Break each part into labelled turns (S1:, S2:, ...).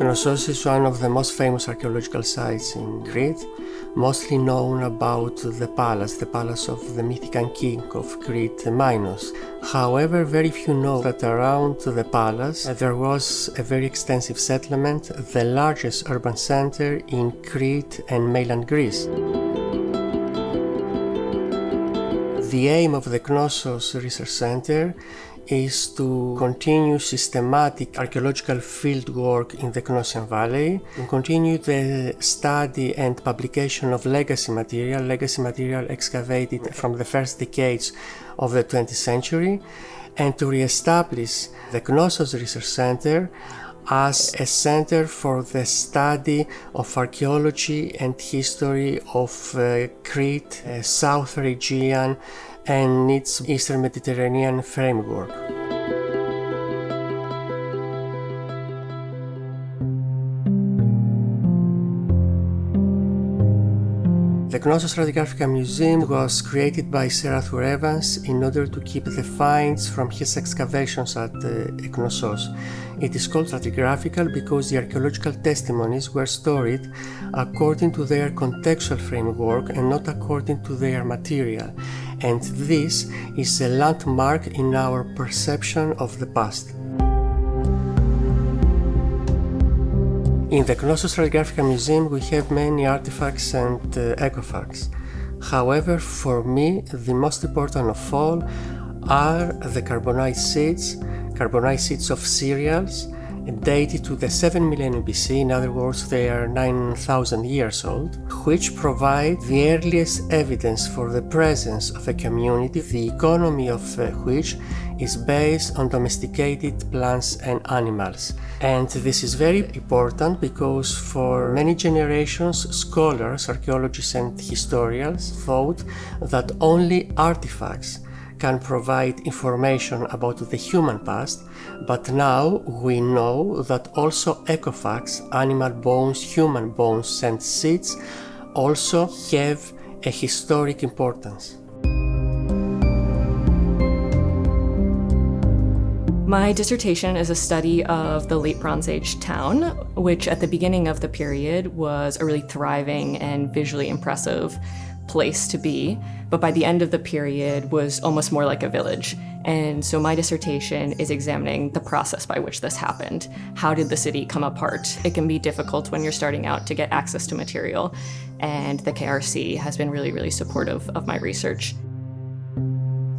S1: Knossos is one of the most famous archaeological sites in Crete, mostly known about the palace of the mythical king of Crete, Minos. However, very few know that around the palace there was a very extensive settlement, the largest urban center in Crete and mainland Greece. The aim of the Knossos Research Center is to continue systematic archaeological fieldwork in the Knossian Valley, and continue the study and publication of legacy material excavated from the first decades of the 20th century, and to re-establish the Knossos Research Center as a center for the study of archaeology and history of Crete, South Aegean and its Eastern Mediterranean framework. The Knossos Stratigraphical Museum was created by Sir Arthur Evans in order to keep the finds from his excavations at Knossos. It is called stratigraphical because the archaeological testimonies were stored according to their contextual framework and not according to their material, and this is a landmark in our perception of the past. In the Knossos Stratigraphical Museum we have many artifacts and ecofacts. However, for me, the most important of all are the carbonite seeds of cereals dated to the 7 millennium BC, in other words they are 9,000 years old, which provide the earliest evidence for the presence of a community, the economy of which is based on domesticated plants and animals. And this is very important because for many generations scholars, archaeologists and historians thought that only artifacts can provide information about the human past, but now we know that also ecofacts, animal bones, human bones and seeds also have a historic importance.
S2: My dissertation is a study of the late Bronze Age town, which at the beginning of the period was a really thriving and visually impressive place to be, but by the end of the period was almost more like a village. And so my dissertation is examining the process by which this happened. How did the city come apart? It can be difficult when you're starting out to get access to material, and the KRC has been really, really supportive of my research.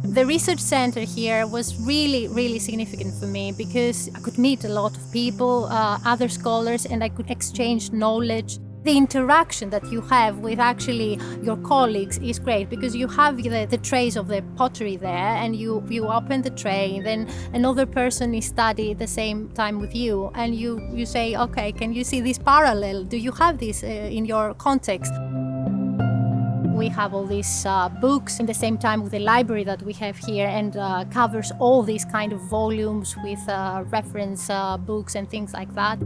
S3: The research center here was really, really significant for me because I could meet a lot of people, other scholars, and I could exchange knowledge. The interaction that you have with actually your colleagues is great because you have the trays of the pottery there and you open the tray, and then another person is studying at the same time with you, and you say, okay, can you see this parallel? Do you have this in your context? We have all these books in the same time with the library that we have here, and covers all these kind of volumes with reference books and things like that.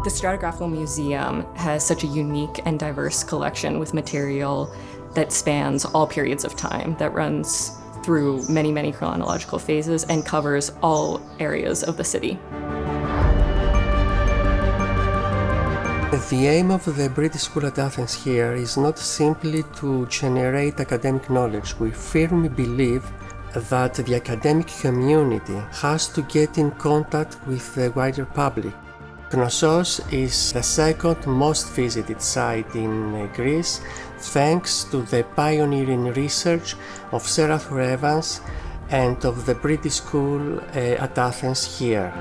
S2: The Stratigraphical Museum has such a unique and diverse collection with material that spans all periods of time, that runs through many, many chronological phases and covers all areas of the city.
S1: The aim of the British School at Athens here is not simply to generate academic knowledge. We firmly believe that the academic community has to get in contact with the wider public. Knossos is the second most visited site in Greece, thanks to the pioneering research of Sir Arthur Evans and of the British School at Athens here.